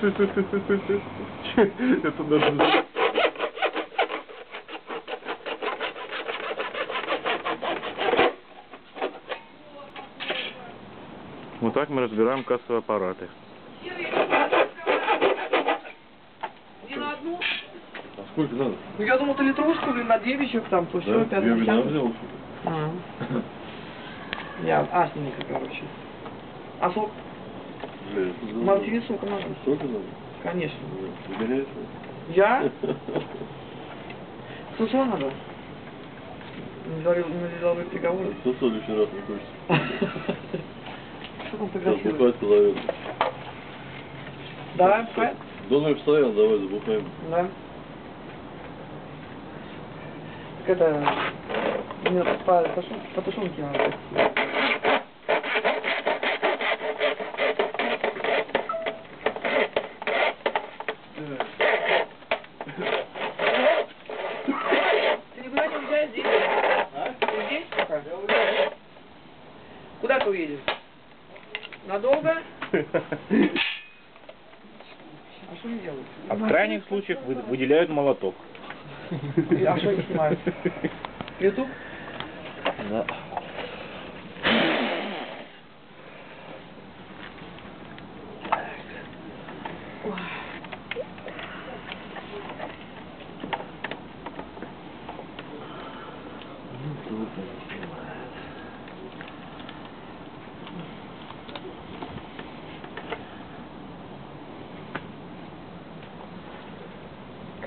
Это даже... Вот так мы разбираем кассовые аппараты. Не на одну? А сколько надо? Ну я думал, ты литрушку, блин, на девичек там, то все, Да? Я вина взял. Асненько, короче. А сок? Мартини сока надо. Сока надо? Конечно. Горячего? Я? Сусо надо? Нализал приговор. Что в следующий раз не хочется? Что там Сейчас фотографирует? бухать половину. Давай, бухать? Донор стоял, давай забухаем. Да. Так это... Мне по тушенке надо. Ты никуда не уезжаешь здесь? А? Ты здесь пока? Куда ты уедешь? Надолго? А что они делают? А в крайних случаях выделяют молоток. А что они снимают? YouTube? Да.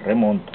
Ремонт.